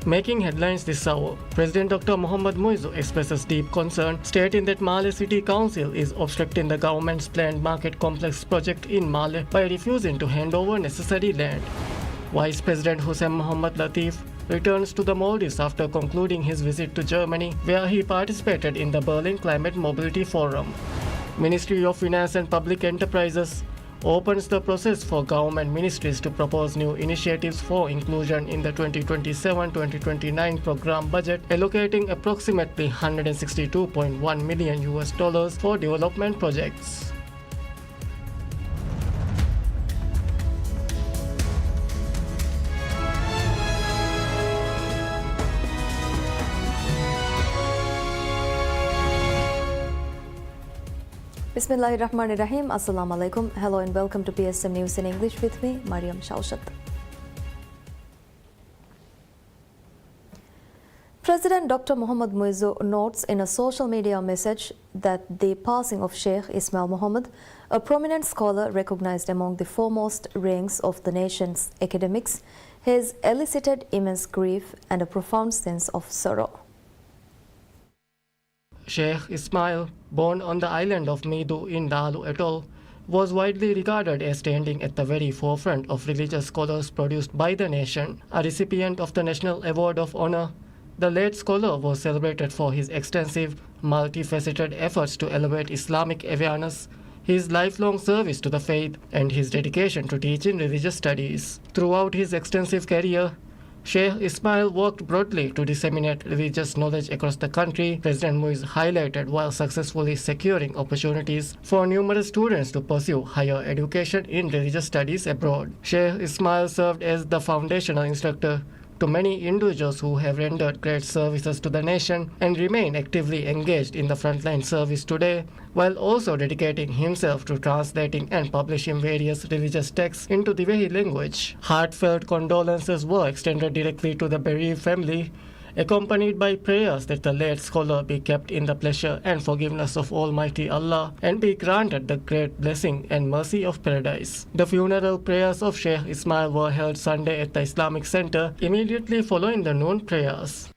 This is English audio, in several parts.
Making headlines this hour, President Dr. Mohamed Muizzu expresses deep concern, stating that Male City Council is obstructing the government's planned market complex project in Male by refusing to hand over necessary land. Vice President Hussein Mohamed Latif returns to the Maldives after concluding his visit to Germany, where he participated in the Berlin Climate Mobility Forum. Ministry of Finance and Public Enterprises opens the process for government ministries to propose new initiatives for inclusion in the 2027-2029 program budget, allocating approximately $162.1 million for development projects. Bismillahirrahmanirrahim. Assalamu alaikum. Hello and welcome to PSM News in English with me, Mariam Shaushat. President Dr. Mohamed Muizzu notes in a social media message that the passing of Sheikh Ismail Mohammed, a prominent scholar recognized among the foremost ranks of the nation's academics, has elicited immense grief and a profound sense of sorrow. Sheikh Ismail, born on the island of Midu in Dalu Atoll, was widely regarded as standing at the very forefront of religious scholars produced by the nation. A recipient of the National Award of Honor, the late scholar was celebrated for his extensive, multifaceted efforts to elevate Islamic awareness, his lifelong service to the faith, and his dedication to teaching religious studies. Throughout his extensive career, Sheikh Ismail worked broadly to disseminate religious knowledge across the country, President Muizzu highlighted, while successfully securing opportunities for numerous students to pursue higher education in religious studies abroad. Sheikh Ismail served as the foundational instructor to many individuals who have rendered great services to the nation and remain actively engaged in the frontline service today, while also dedicating himself to translating and publishing various religious texts into the Wahi language. Heartfelt condolences were extended directly to the bereaved family, accompanied by prayers that the late scholar be kept in the pleasure and forgiveness of Almighty Allah and be granted the great blessing and mercy of paradise. The funeral prayers of Sheikh Ismail were held Sunday at the Islamic Center, immediately following the noon prayers.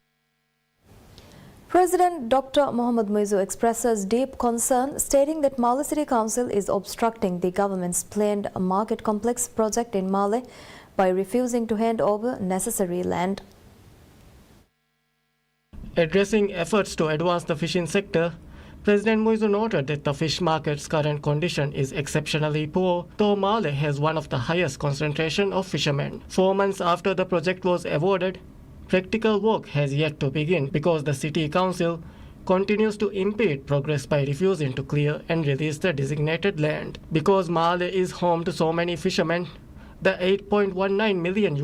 President Dr. Mohamed Muizzu expresses deep concern, stating that Male City Council is obstructing the government's planned market complex project in Male by refusing to hand over necessary land. Addressing efforts to advance the fishing sector, President Muizzu noted that the fish market's current condition is exceptionally poor, though Male has one of the highest concentration of fishermen. 4 months after the project was awarded, practical work has yet to begin because the City Council continues to impede progress by refusing to clear and release the designated land. Because Male is home to so many fishermen, the $8.19 million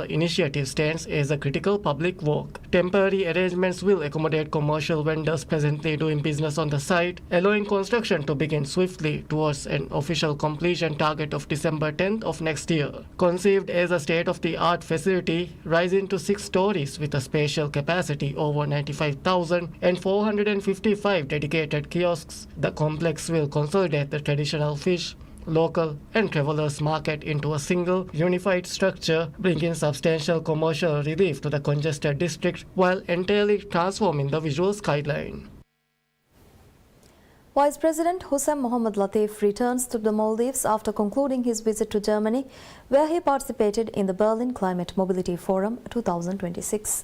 initiative stands as a critical public work. Temporary arrangements will accommodate commercial vendors presently doing business on the site, allowing construction to begin swiftly towards an official completion target of December 10th of next year. Conceived as a state-of-the-art facility, rising to 6 stories with a spatial capacity over 95,000 and 455 dedicated kiosks, the complex will consolidate the traditional fish, local and travelers market into a single unified structure, bringing substantial commercial relief to the congested district while entirely transforming the visual skyline. Vice President Hussein Mohamed Latif returns to the Maldives after concluding his visit to Germany, where he participated in the Berlin Climate Mobility Forum 2026.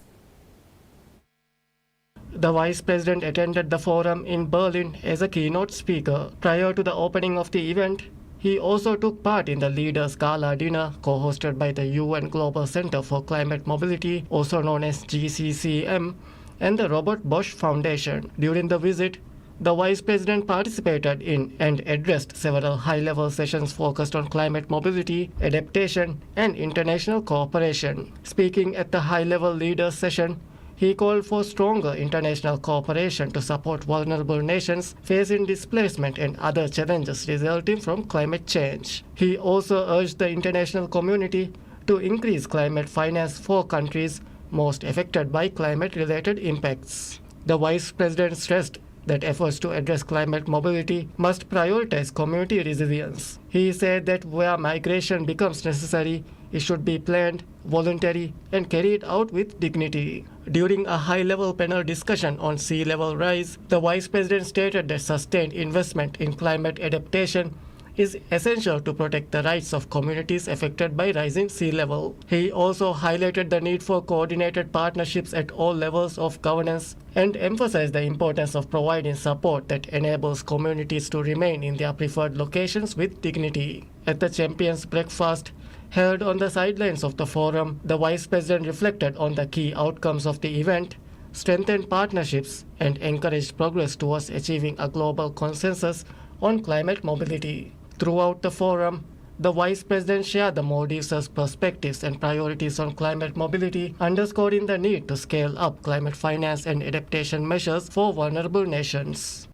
The Vice President attended the forum in Berlin as a keynote speaker. Prior to the opening of the event, he also took part in the Leaders Gala dinner co-hosted by the UN Global Center for Climate Mobility, also known as GCCM, and the Robert Bosch Foundation. During the visit, the Vice President participated in and addressed several high-level sessions focused on climate mobility, adaptation, and international cooperation. Speaking at the high-level leaders session, he called for stronger international cooperation to support vulnerable nations facing displacement and other challenges resulting from climate change. He also urged the international community to increase climate finance for countries most affected by climate-related impacts. The Vice President stressed that efforts to address climate mobility must prioritize community resilience. He said that where migration becomes necessary, it should be planned, voluntary, and carried out with dignity. During a high-level panel discussion on sea level rise, the Vice President stated that sustained investment in climate adaptation is essential to protect the rights of communities affected by rising sea level. He also highlighted the need for coordinated partnerships at all levels of governance and emphasized the importance of providing support that enables communities to remain in their preferred locations with dignity. At the Champions Breakfast, held on the sidelines of the forum, the Vice President reflected on the key outcomes of the event, strengthened partnerships, and encouraged progress towards achieving a global consensus on climate mobility. Throughout the forum, the Vice President shared the Maldives' perspectives and priorities on climate mobility, underscoring the need to scale up climate finance and adaptation measures for vulnerable nations.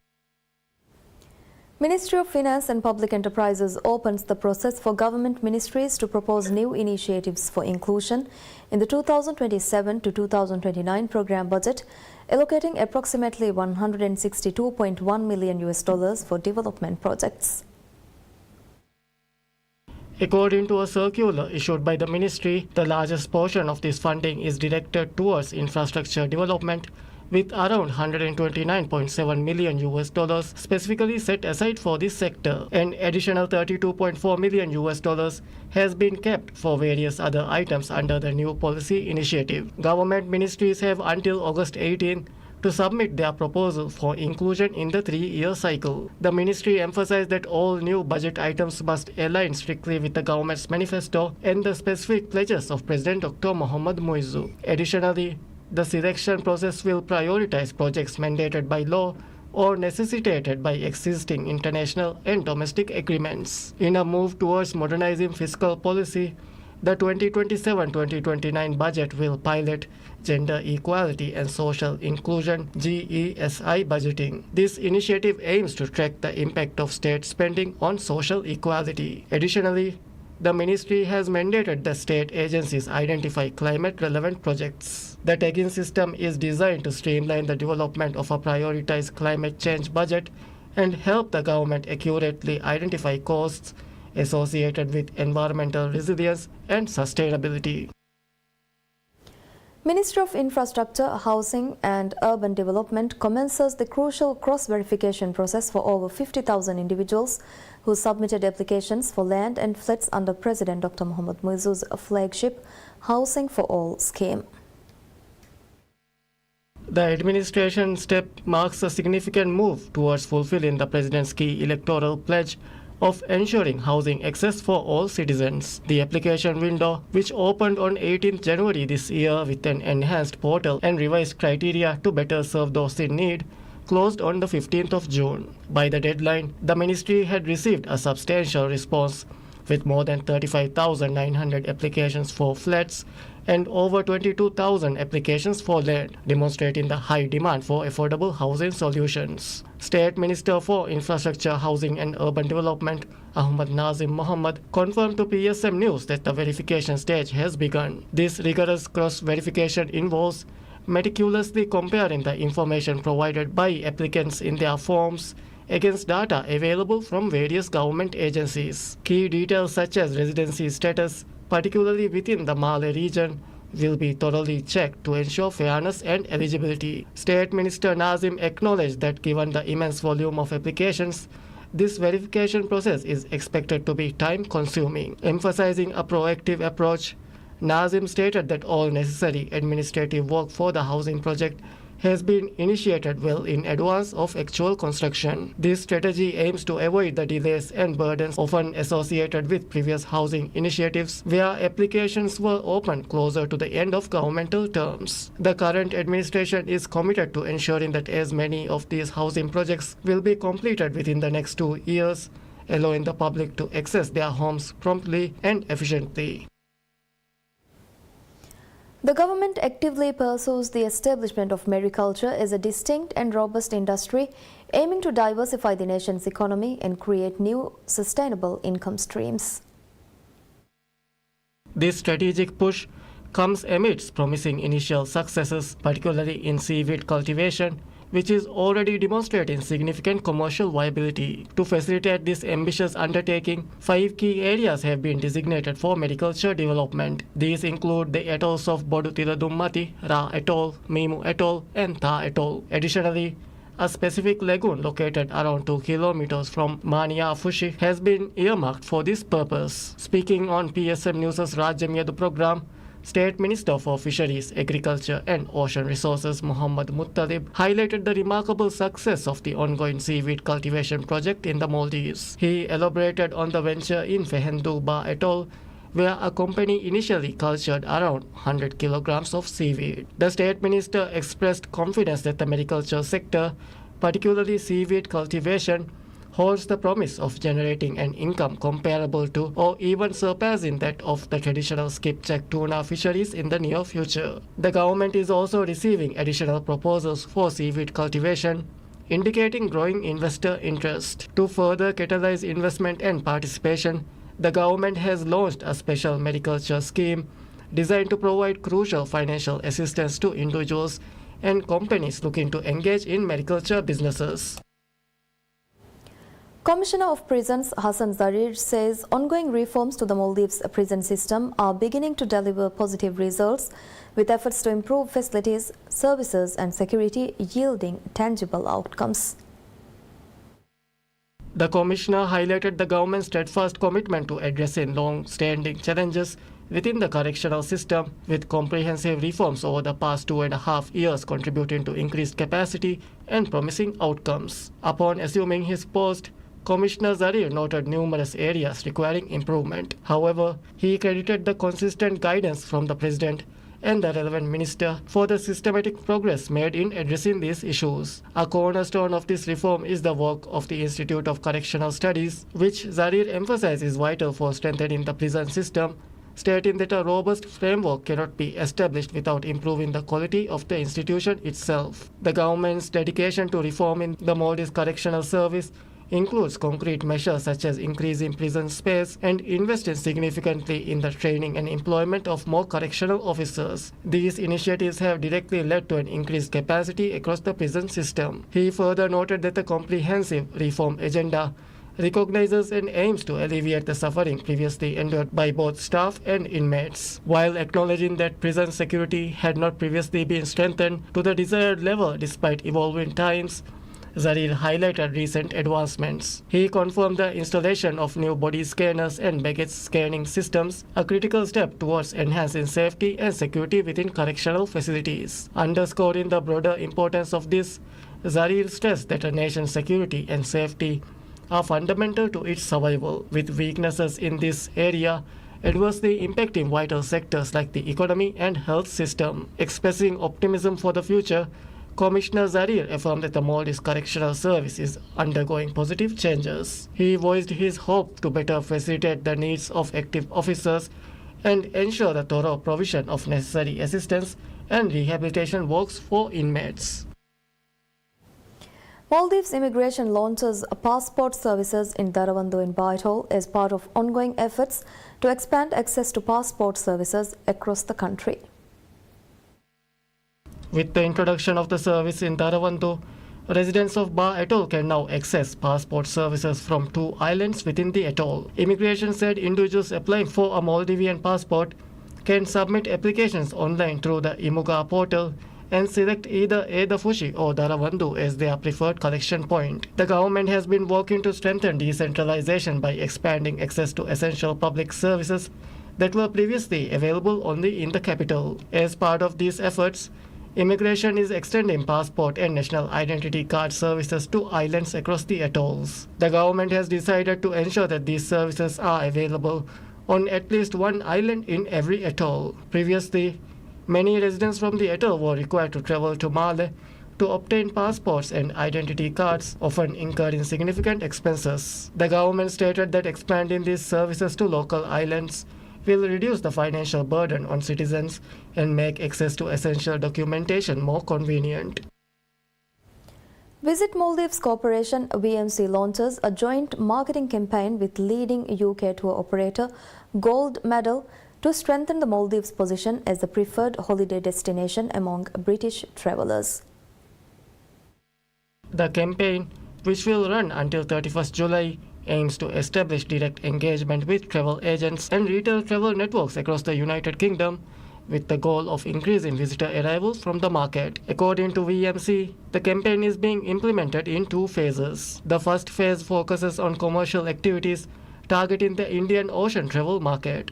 Ministry of Finance and Public Enterprises opens the process for government ministries to propose new initiatives for inclusion in the 2027 to 2029 program budget, allocating approximately $162.1 million for development projects. According to a circular issued by the ministry, the largest portion of this funding is directed towards infrastructure development, with around $129.7 million specifically set aside for this sector. An additional $32.4 million has been kept for various other items under the new policy initiative. Government ministries have until August 18 to submit their proposal for inclusion in the 3-year cycle. The ministry emphasized that all new budget items must align strictly with the government's manifesto and the specific pledges of President Dr. Mohammad Muizzu. Additionally, the selection process will prioritize projects mandated by law or necessitated by existing international and domestic agreements. In a move towards modernizing fiscal policy, the 2027-2029 budget will pilot Gender Equality and Social Inclusion (GESI) budgeting. This initiative aims to track the impact of state spending on social equality. Additionally, the ministry has mandated the state agencies identify climate-relevant projects. The tagging system is designed to streamline the development of a prioritized climate change budget and help the government accurately identify costs associated with environmental resilience and sustainability. Ministry of Infrastructure, Housing and Urban Development commences the crucial cross-verification process for over 50,000 individuals who submitted applications for land and flats under President Dr. Mohammad Muizzu's flagship Housing for All scheme. The administration step marks a significant move towards fulfilling the President's key electoral pledge of ensuring housing access for all citizens. The application window, which opened on 18th January this year with an enhanced portal and revised criteria to better serve those in need, closed on the 15th of June. By the deadline, the ministry had received a substantial response, with more than 35,900 applications for flats and over 22,000 applications for land, demonstrating the high demand for affordable housing solutions. State Minister for Infrastructure, Housing and Urban Development, Ahmad Nazim Mohammed, confirmed to PSM News that the verification stage has begun. This rigorous cross-verification involves meticulously comparing the information provided by applicants in their forms against data available from various government agencies. Key details such as residency status, particularly within the Malé region, will be thoroughly checked to ensure fairness and eligibility. State Minister Nazim acknowledged that given the immense volume of applications, this verification process is expected to be time-consuming. Emphasizing a proactive approach, Nazim stated that all necessary administrative work for the housing project has been initiated well in advance of actual construction. This strategy aims to avoid the delays and burdens often associated with previous housing initiatives where applications were opened closer to the end of governmental terms. The current administration is committed to ensuring that as many of these housing projects will be completed within the next 2 years, allowing the public to access their homes promptly and efficiently. The government actively pursues the establishment of mariculture as a distinct and robust industry, aiming to diversify the nation's economy and create new sustainable income streams. This strategic push comes amidst promising initial successes, particularly in seaweed cultivation which is already demonstrating significant commercial viability. To facilitate this ambitious undertaking, 5 key areas have been designated for mariculture development. These include the atolls of Bodutiladummati, Ra Atoll, Mimu Atoll, and Tha Atoll. Additionally, a specific lagoon located around 2 kilometers from Mania Fushi has been earmarked for this purpose. Speaking on PSM News' Rajyam Yedu program, State Minister for Fisheries, Agriculture and Ocean Resources Muhammad Muttalib highlighted the remarkable success of the ongoing seaweed cultivation project in the Maldives. He elaborated on the venture in Fehendu Ba Atoll, where a company initially cultured around 100 kilograms of seaweed. The State Minister expressed confidence that the mariculture sector, particularly seaweed cultivation, holds the promise of generating an income comparable to or even surpassing that of the traditional skipjack tuna fisheries in the near future. The government is also receiving additional proposals for seaweed cultivation, indicating growing investor interest. To further catalyze investment and participation, the government has launched a special mariculture scheme designed to provide crucial financial assistance to individuals and companies looking to engage in mariculture businesses. Commissioner of Prisons Hassan Zarir says ongoing reforms to the Maldives prison system are beginning to deliver positive results, with efforts to improve facilities, services and security yielding tangible outcomes. The Commissioner highlighted the government's steadfast commitment to addressing long-standing challenges within the correctional system, with comprehensive reforms over the past 2.5 years contributing to increased capacity and promising outcomes. Upon assuming his post, Commissioner Zarir noted numerous areas requiring improvement. However, he credited the consistent guidance from the President and the relevant minister for the systematic progress made in addressing these issues. A cornerstone of this reform is the work of the Institute of Correctional Studies, which Zarir emphasized is vital for strengthening the prison system, stating that a robust framework cannot be established without improving the quality of the institution itself. The government's dedication to reforming the Maldives Correctional Service includes concrete measures such as increasing prison space and investing significantly in the training and employment of more correctional officers. These initiatives have directly led to an increased capacity across the prison system. He further noted that the comprehensive reform agenda recognizes and aims to alleviate the suffering previously endured by both staff and inmates, while acknowledging that prison security had not previously been strengthened to the desired level despite evolving times. Zarir highlighted recent advancements. He confirmed the installation of new body scanners and baggage scanning systems, a critical step towards enhancing safety and security within correctional facilities. Underscoring the broader importance of this, Zarir stressed that a nation's security and safety are fundamental to its survival, with weaknesses in this area adversely impacting vital sectors like the economy and health system. Expressing optimism for the future, Commissioner Zarir affirmed that the Maldives Correctional Service is undergoing positive changes. He voiced his hope to better facilitate the needs of active officers and ensure the thorough provision of necessary assistance and rehabilitation works for inmates. Maldives Immigration launches passport services in Dharawandhu in Ba Atoll as part of ongoing efforts to expand access to passport services across the country. With the introduction of the service in Dharawandhu, residents of Ba Atoll can now access passport services from 2 islands within the atoll. Immigration said individuals applying for a Maldivian passport can submit applications online through the Imuga portal and select either Fushi or Dharawandhu as their preferred collection point. The government has been working to strengthen decentralization by expanding access to essential public services that were previously available only in the capital. As part of these efforts, Immigration is extending passport and national identity card services to islands across the atolls. The government has decided to ensure that these services are available on at least 1 island in every atoll. Previously, many residents from the atoll were required to travel to Male to obtain passports and identity cards, often incurring significant expenses. The government stated that expanding these services to local islands will reduce the financial burden on citizens and make access to essential documentation more convenient. Visit Maldives Corporation VMC launches a joint marketing campaign with leading UK tour operator Gold Medal to strengthen the Maldives' position as the preferred holiday destination among British travellers. The campaign, which will run until 31st July, aims to establish direct engagement with travel agents and retail travel networks across the United Kingdom, with the goal of increasing visitor arrivals from the market. According to VMC, the campaign is being implemented in 2 phases. The first phase focuses on commercial activities targeting the Indian Ocean travel market.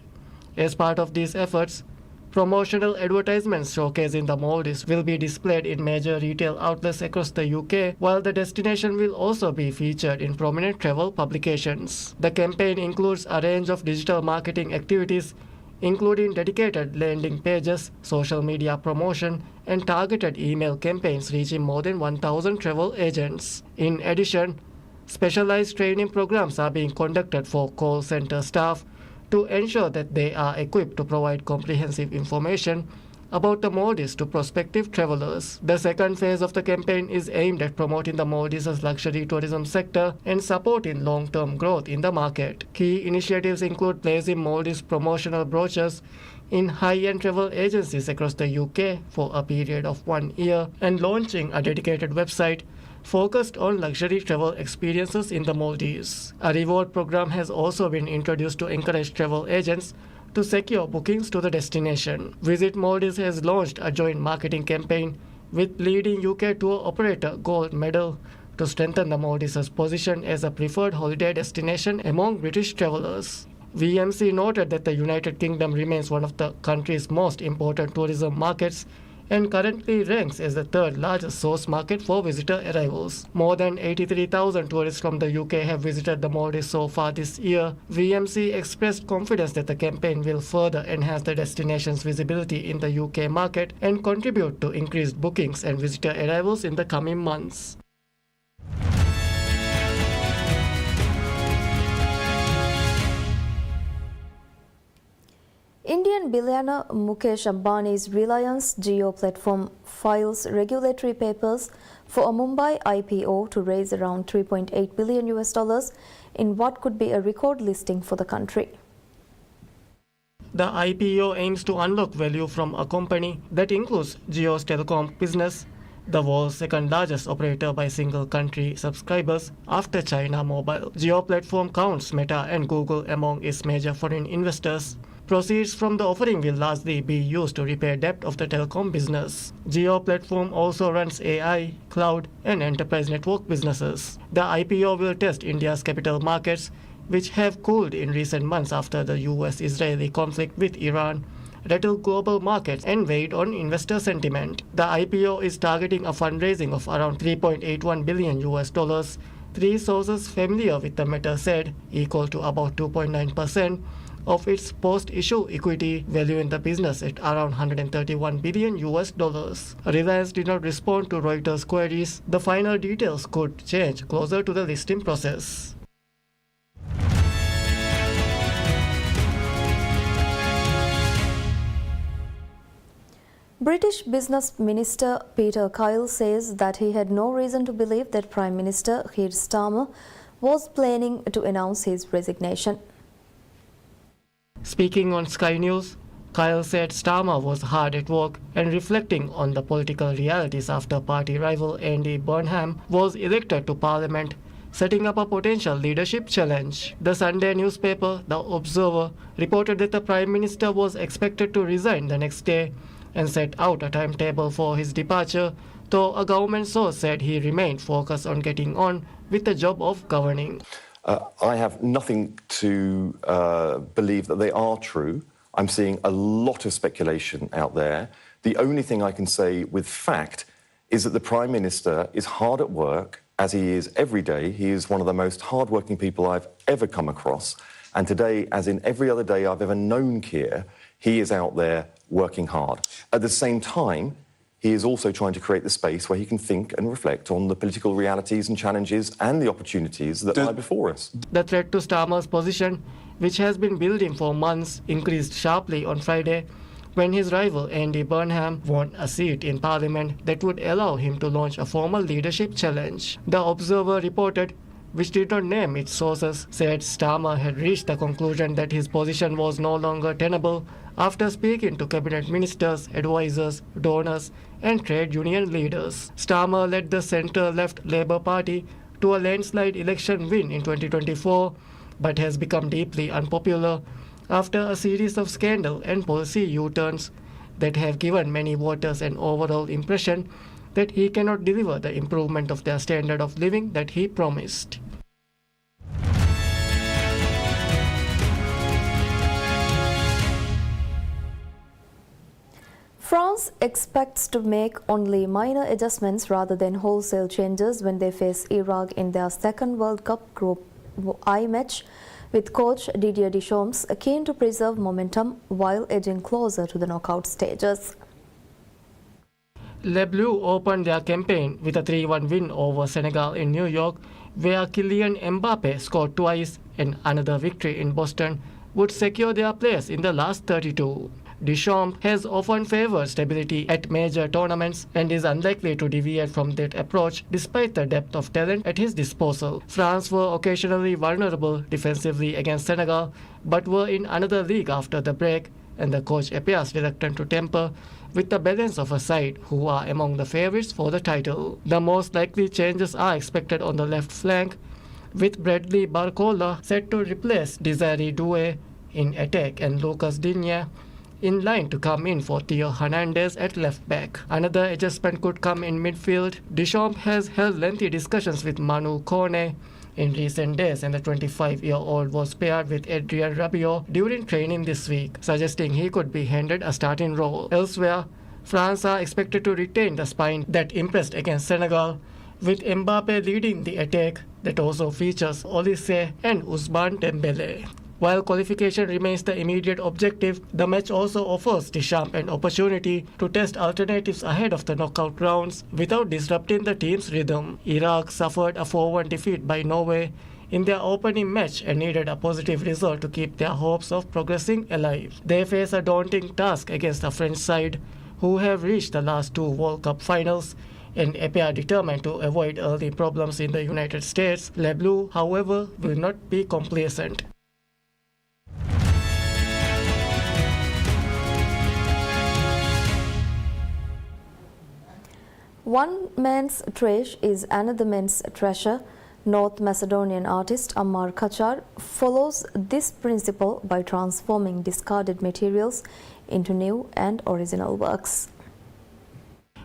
As part of these efforts, promotional advertisements showcasing the Maldives will be displayed in major retail outlets across the UK, while the destination will also be featured in prominent travel publications. The campaign includes a range of digital marketing activities, including dedicated landing pages, social media promotion, and targeted email campaigns reaching more than 1,000 travel agents. In addition, specialized training programs are being conducted for call center staff to ensure that they are equipped to provide comprehensive information about the Maldives to prospective travelers. The second phase of the campaign is aimed at promoting the Maldives' luxury tourism sector and supporting long-term growth in the market. Key initiatives include placing Maldives promotional brochures in high-end travel agencies across the UK for a period of 1 year and launching a dedicated website focused on luxury travel experiences in the Maldives. A reward program has also been introduced to encourage travel agents to secure bookings to the destination. Visit Maldives has launched a joint marketing campaign with leading UK tour operator Gold Medal to strengthen the Maldives' position as a preferred holiday destination among British travelers. VMC noted that the United Kingdom remains one of the country's most important tourism markets and currently ranks as the 3rd largest source market for visitor arrivals. More than 83,000 tourists from the UK have visited the Maldives so far this year. VMC expressed confidence that the campaign will further enhance the destination's visibility in the UK market and contribute to increased bookings and visitor arrivals in the coming months. Indian billionaire Mukesh Ambani's Reliance Jio platform files regulatory papers for a Mumbai IPO to raise around $3.8 billion in what could be a record listing for the country. The IPO aims to unlock value from a company that includes Jio's telecom business, the world's 2nd largest operator by single country subscribers after China Mobile. Jio platform counts Meta and Google among its major foreign investors. Proceeds from the offering will largely be used to repay debt of the telecom business. Jio platform also runs AI, cloud, and enterprise network businesses. The IPO will test India's capital markets, which have cooled in recent months after the US-Israeli conflict with Iran rattled global markets and weighed on investor sentiment. The IPO is targeting a fundraising of around $3.81 billion. 3 sources familiar with the matter said, equal to about 2.9% of its post-issue equity, valuing the business at around $131 billion. Reliance did not respond to Reuters' queries. The final details could change closer to the listing process. British Business Minister Peter Kyle says that he had no reason to believe that Prime Minister Keir Starmer was planning to announce his resignation. Speaking on Sky News, Kyle said Starmer was hard at work and reflecting on the political realities after party rival Andy Burnham was elected to Parliament, setting up a potential leadership challenge. The Sunday newspaper, The Observer, reported that the Prime Minister was expected to resign the next day and set out a timetable for his departure, though a government source said he remained focused on getting on with the job of governing. I have nothing to believe that they are true. I'm seeing a lot of speculation out there. The only thing I can say with fact is that the Prime Minister is hard at work, as he is every day. He is one of the most hard-working people I've ever come across. And today, as in every other day I've ever known Keir, he is out there working hard. At the same time, he is also trying to create the space where he can think and reflect on the political realities and challenges and the opportunities that lie before us. The threat to Starmer's position, which has been building for months, increased sharply on Friday when his rival Andy Burnham won a seat in Parliament that would allow him to launch a formal leadership challenge. The Observer reported which did not name its sources, said Starmer had reached the conclusion that his position was no longer tenable after speaking to cabinet ministers, advisors, donors, and trade union leaders. Starmer led the centre-left Labour Party to a landslide election win in 2024, but has become deeply unpopular after a series of scandal and policy U-turns that have given many voters an overall impression that he cannot deliver the improvement of their standard of living that he promised. France expects to make only minor adjustments rather than wholesale changes when they face Iraq in their second World Cup Group I match, with coach Didier Deschamps keen to preserve momentum while edging closer to the knockout stages. Les Bleus opened their campaign with a 3-1 win over Senegal in New York, where Kylian Mbappe scored twice, and another victory in Boston would secure their place in the last 32. Deschamps has often favoured stability at major tournaments and is unlikely to deviate from that approach despite the depth of talent at his disposal. France were occasionally vulnerable defensively against Senegal, but were in another league after the break, and the coach appears reluctant to tamper with the balance of a side who are among the favourites for the title. The most likely changes are expected on the left flank, with Bradley Barcola set to replace Desiree Doué in attack and Lucas Digne in line to come in for Theo Hernandez at left back. Another adjustment could come in midfield. Deschamps has held lengthy discussions with Manu Kone in recent days, and the 25-year-old was paired with Adrien Rabiot during training this week, suggesting he could be handed a starting role. Elsewhere, France are expected to retain the spine that impressed against Senegal, with Mbappe leading the attack that also features Olise and Ousmane Dembele. While qualification remains the immediate objective, the match also offers Deschamps an opportunity to test alternatives ahead of the knockout rounds without disrupting the team's rhythm. Iraq suffered a 4-1 defeat by Norway in their opening match and needed a positive result to keep their hopes of progressing alive. They face a daunting task against the French side, who have reached the last 2 World Cup finals and appear determined to avoid early problems in the United States. Les Bleus, however, will not be complacent. One man's trash is another man's treasure. North Macedonian artist Ammar Kachar follows this principle by transforming discarded materials into new and original works.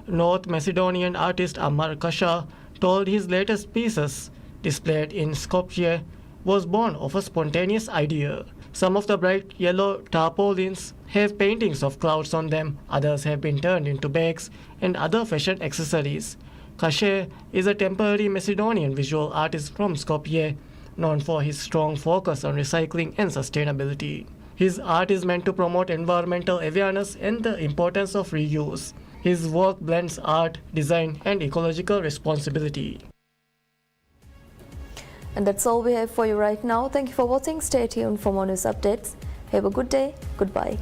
North Macedonian artist Ammar Kachar told his latest pieces, displayed in Skopje, was born of a spontaneous idea. Some of the bright yellow tarpaulins have paintings of clouds on them, others have been turned into bags and other fashion accessories. Kachar is a temporary Macedonian visual artist from Skopje, known for his strong focus on recycling and sustainability. His art is meant to promote environmental awareness and the importance of reuse. His work blends art, design, and ecological responsibility. And that's all we have for you right now. Thank you for watching. Stay tuned for more news updates. Have a good day. Goodbye.